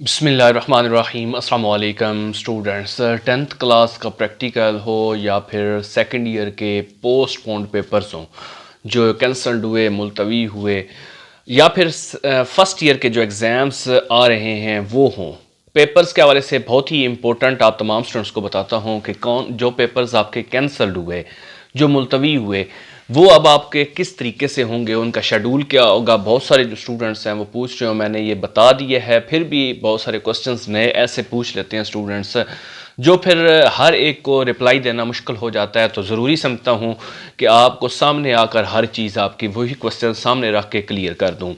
बिस्मिल्लाहिर्रहमानिर्रहीम अस्सलाम वालेकुम स्टूडेंट्स। टेंथ क्लास का प्रैक्टिकल हो या फिर सेकंड ईयर के पोस्टपोन्ड पेपर्स हों जो कैंसल्ड हुए, मुलतवी हुए, या फिर फर्स्ट ईयर के जो एग्ज़ाम्स आ रहे हैं वो हों, पेपर्स के हवाले से बहुत ही इम्पोर्टेंट आप तमाम स्टूडेंट्स को बताता हूँ कि कौन जो पेपर्स आपके कैंसल्ड हुए, जो मुलतवी हुए, वो अब आपके किस तरीके से होंगे, उनका शेड्यूल क्या होगा। बहुत सारे जो स्टूडेंट्स हैं वो पूछ रहे हो, मैंने ये बता दिया है, फिर भी बहुत सारे क्वेश्चंस नए ऐसे पूछ लेते हैं स्टूडेंट्स जो फिर हर एक को रिप्लाई देना मुश्किल हो जाता है। तो ज़रूरी समझता हूँ कि आपको सामने आकर हर चीज़ आपकी वही क्वेश्चन सामने रख के क्लियर कर दूँ।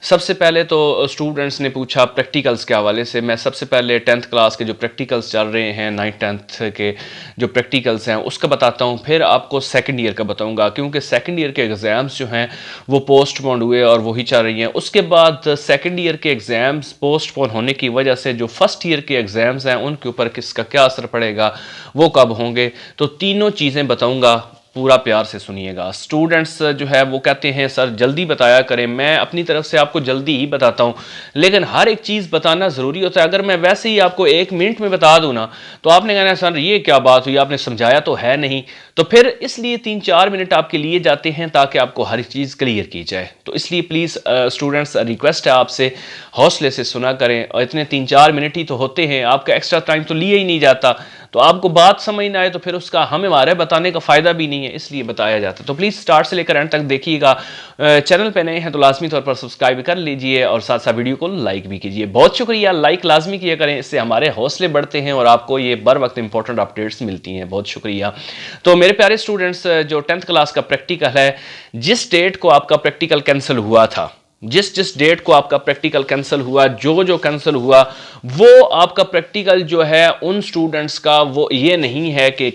सबसे पहले तो स्टूडेंट्स ने पूछा प्रैक्टिकल्स के हवाले से। मैं सबसे पहले टेंथ क्लास के जो प्रैक्टिकल्स चल रहे हैं, 9th 10th के जो प्रैक्टिकल्स हैं उसका बताता हूँ, फिर आपको सेकंड ईयर का बताऊँगा क्योंकि सेकंड ईयर के एग्ज़ाम्स जो हैं वो पोस्टपोन हुए और वही चल रही हैं। उसके बाद सेकंड ईयर के एग्ज़ाम्स पोस्टपोन होने की वजह से जो फर्स्ट ईयर के एग्ज़ाम्स हैं उनके ऊपर किसका क्या असर पड़ेगा, वो कब होंगे, तो तीनों चीज़ें बताऊँगा। पूरा प्यार से सुनिएगा। स्टूडेंट्स जो है वो कहते हैं सर जल्दी बताया करें। मैं अपनी तरफ से आपको जल्दी ही बताता हूँ, लेकिन हर एक चीज़ बताना ज़रूरी होता है। अगर मैं वैसे ही आपको 1 मिनट में बता दूँ ना तो आपने कहना सर ये क्या बात हुई, आपने समझाया तो है नहीं। तो फिर इसलिए 3-4 मिनट आपके लिए जाते हैं ताकि आपको हर चीज़ क्लियर की जाए। तो इसलिए प्लीज़ स्टूडेंट्स रिक्वेस्ट है आपसे, हौसले से सुना करें। और इतने 3-4 मिनट ही तो होते हैं, आपका एक्स्ट्रा टाइम तो लिया ही नहीं जाता। तो आपको बात समझ ना आए तो फिर उसका हमारे बताने का फ़ायदा भी नहीं है, इसलिए बताया जाता है। तो प्लीज़ स्टार्ट से लेकर एंड तक देखिएगा। चैनल पे नए हैं तो लाजमी तौर पर सब्सक्राइब कर लीजिए और साथ साथ वीडियो को लाइक भी कीजिए। बहुत शुक्रिया, लाइक लाजमी किया करें, इससे हमारे हौसले बढ़ते हैं और आपको ये बर वक्त इंपॉर्टेंट अपडेट्स मिलती हैं। बहुत शुक्रिया। तो मेरे प्यारे स्टूडेंट्स, जो 10th क्लास का प्रैक्टिकल है, जिस डेट को आपका प्रैक्टिकल कैंसिल हुआ था, जिस डेट को आपका प्रैक्टिकल कैंसिल हुआ, जो कैंसिल हुआ, वो आपका प्रैक्टिकल जो है उन स्टूडेंट्स का वो ये नहीं है कि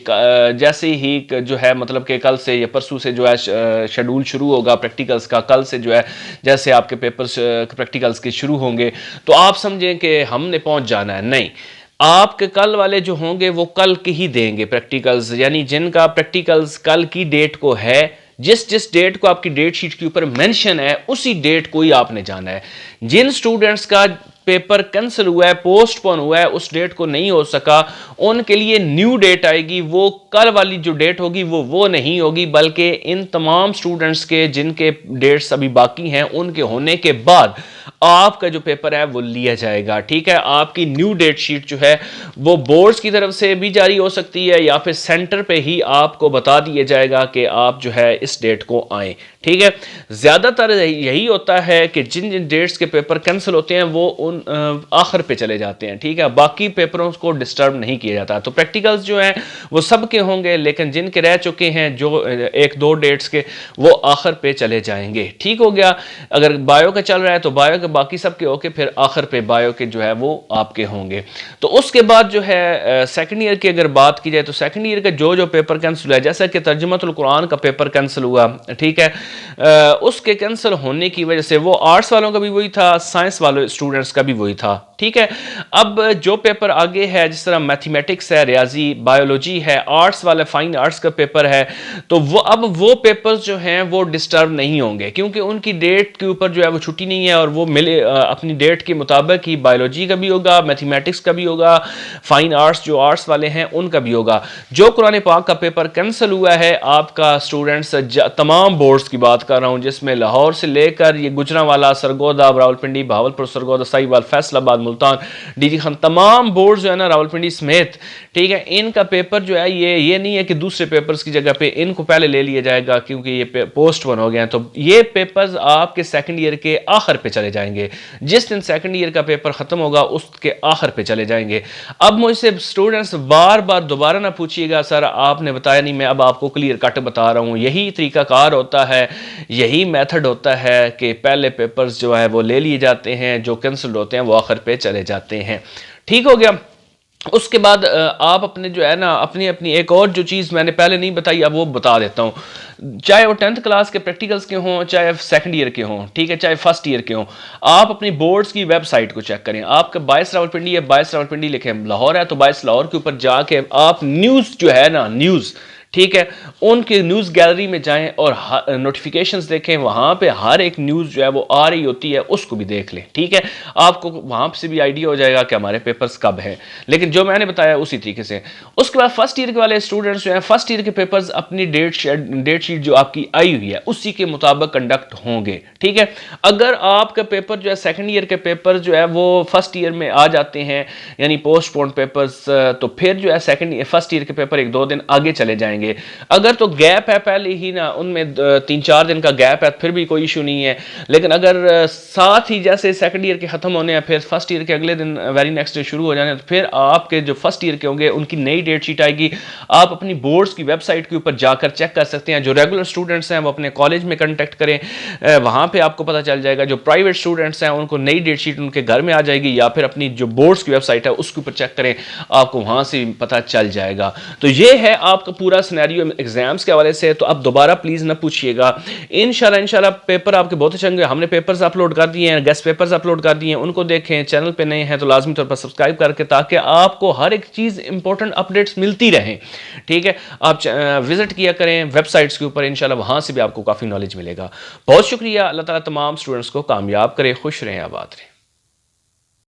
जैसे ही जो है मतलब कि कल से या परसों से जो है शेड्यूल शुरू होगा प्रैक्टिकल्स का, कल से जो है जैसे आपके पेपर्स प्रैक्टिकल्स के शुरू होंगे तो आप समझें कि हमने पहुंच जाना है। नहीं, आपके कल वाले जो होंगे वो कल के ही देंगे प्रैक्टिकल्स, यानी जिनका प्रैक्टिकल्स कल की डेट को है, जिस डेट को आपकी डेट शीट के ऊपर मेंशन है उसी डेट को ही आपने जाना है। जिन स्टूडेंट्स का पेपर कैंसिल हुआ है, पोस्टपोन हुआ है, उस डेट को नहीं हो सका, उनके लिए न्यू डेट आएगी। वो कल वाली जो डेट होगी वो नहीं होगी, बल्कि इन तमाम स्टूडेंट्स के जिनके डेट्स अभी बाकी हैं उनके होने के बाद आपका जो पेपर है वो लिया जाएगा। ठीक है, आपकी न्यू डेट शीट जो है वो बोर्ड्स की तरफ से भी जारी हो सकती है या फिर सेंटर पे ही आपको बता दिया जाएगा कि आप जो है इस डेट को आए। ठीक है, ज्यादातर यही होता है कि जिन जिन डेट्स के पेपर कैंसिल होते हैं वो उन आखिर पे चले जाते हैं। ठीक है, बाकी पेपरों को डिस्टर्ब नहीं किया जाता। तो प्रैक्टिकल्स जो हैं वो सबके होंगे, लेकिन जिनके रह चुके हैं जो 1-2 डेट्स के, वो आखिर पे चले जाएंगे। ठीक हो गया। अगर बायो का चल रहा है तो बायो के बाकी सबके होके फिर आखिर पे बायो के जो है वो आपके होंगे। तो उसके बाद जो है सेकंड ईयर की अगर बात की जाए तो सेकंड ईयर का जो पेपर कैंसिल है, जैसा कि तर्जुमतुल कुरान का पेपर कैंसिल हुआ, ठीक है, उसके कैंसिल होने की वजह से वो आर्ट्स वालों का भी वही था, साइंस वाले स्टूडेंट्स का भी वही था। ठीक है, अब जो पेपर आगे है, जिस तरह मैथमेटिक्स है, रियाजी, बायोलॉजी है, आर्ट्स वाला फाइन आर्ट्स का पेपर है, तो वो अब वो पेपर्स जो हैं वो डिस्टर्ब नहीं होंगे क्योंकि उनकी डेट के ऊपर जो है वो छुट्टी नहीं है और वो मिले अपनी डेट के मुताबिक ही बायोलॉजी का भी होगा, मैथमेटिक्स का भी होगा, फाइन आर्ट्स जो आर्ट्स वाले हैं उनका भी होगा। जो कुरान पाक का पेपर कैंसिल हुआ है आपका स्टूडेंट्स, तमाम बोर्ड्स की बात कर रहा हूँ, जिसमें लाहौर से लेकर ये गुजरांवाला, सरगोदा, रावलपिंडी, भावलपुर, सरगोदा, साहिवाल, फैसलाबाद, मुल्तान, डीजी खान, तमाम बोर्ड जो है ना रावलपिंडी समेत, ठीक है, इनका पेपर जो है ये नहीं है कि दूसरे पेपर्स की जगह पे इनको पहले ले लिया जाएगा क्योंकि ये पोस्टपोन हो गए हैं। तो ये पेपर्स आपके सेकंड ईयर के आखिर पे चले जाएंगे। जिस दिन सेकंड ईयर का पेपर खत्म होगा उसके आखिर पे चले जाएंगे। अब मुझसे स्टूडेंट्स बार बार दोबारा ना पूछिएगा सर आपने बताया नहीं, मैं अब आपको क्लियर कट बता रहा हूँ। यही तरीकाकार होता है, यही मेथड होता है कि पहले पेपर्स जो है वो ले लिए जाते हैं, जो कैंसिल होते हैं वो आखिर पे चले जाते हैं। ठीक हो गया। उसके बाद आप अपने जो है ना अपनी अपनी एक और जो चीज़ मैंने पहले नहीं बताई अब वो बता देता हूँ। चाहे वो 10th क्लास के प्रैक्टिकल्स के हों, चाहे सेकंड ईयर के हों, ठीक है, चाहे फर्स्ट ईयर के हों, आप अपनी बोर्ड्स की वेबसाइट को चेक करें। आपका 22 रावलपिंडी है, 22 रावलपिंडी लिखें, लाहौर है तो 22 लाहौर के ऊपर जाके आप न्यूज़ जो है ना, न्यूज़, ठीक है, उनके न्यूज़ गैलरी में जाएं और नोटिफिकेशंस देखें, वहाँ पे हर एक न्यूज़ जो है वो आ रही होती है, उसको भी देख लें। ठीक है, आपको वहाँ से भी आइडिया हो जाएगा कि हमारे पेपर्स कब हैं। लेकिन जो मैंने बताया उसी तरीके से। उसके बाद फर्स्ट ईयर के वाले स्टूडेंट्स जो हैं, फर्स्ट ईयर के पेपर्स अपनी डेट शीट जो आपकी आई हुई है उसी के मुताबिक कंडक्ट होंगे। ठीक है, अगर आपका पेपर जो है सेकेंड ईयर के पेपर जो है वो फर्स्ट ईयर में आ जाते हैं, यानी पोस्टपोन पेपर्स, तो फिर जो है फर्स्ट ईयर के पेपर 1-2 दिन आगे चले जाएंगे। अगर तो गैप है पहले ही ना, उनमें 3-4 दिन का गैप है, फिर भी कोई इशू नहीं है। लेकिन अगर साथ ही जैसे सेकंड ईयर के खत्म होने हैं, फिर फर्स्ट ईयर के अगले दिन वेरी नेक्स्ट डे शुरू हो जाने, तो फिर आपके जो फर्स्ट ईयर के होंगे उनकी नई डेट शीट आएगी। आप अपनी बोर्ड्स की वेबसाइट के ऊपर जाकर चेक कर सकते हैं। जो रेगुलर स्टूडेंट्स हैं वो अपने कॉलेज में कंटेक्ट करें, वहाँ पे आपको पता चल जाएगा। जो प्राइवेट स्टूडेंट्स हैं उनको नई डेट शीट उनके घर में आ जाएगी, या फिर अपनी जो बोर्ड्स की वेबसाइट है उसके ऊपर चेक करें, आपको वहाँ से पता चल जाएगा। तो ये है आपका पूरा सिनेरियो एग्जाम्स के हवाले से। तो अब दोबारा प्लीज ना पूछिएगा। इंशाल्लाह पेपर आपके बहुत अच्छे होंगे। हमने पेपर्स अपलोड कर दिए हैं, गेस्ट पेपर्स अपलोड कर दिए हैं, उनको देखें। चैनल पे नए हैं तो लाजमी तौर पर सब्सक्राइब करके, ताकि आपको हर एक चीज़ इंपॉर्टेंट अपडेट्स मिलती रहें। ठीक है, आप विजिट किया करें वेबसाइट्स के ऊपर, इंशाल्लाह वहाँ से भी आपको काफ़ी नॉलेज मिलेगा। बहुत शुक्रिया। अल्लाह ताला तमाम स्टूडेंट्स को कामयाब करे, खुश रहें, आबाद रहें।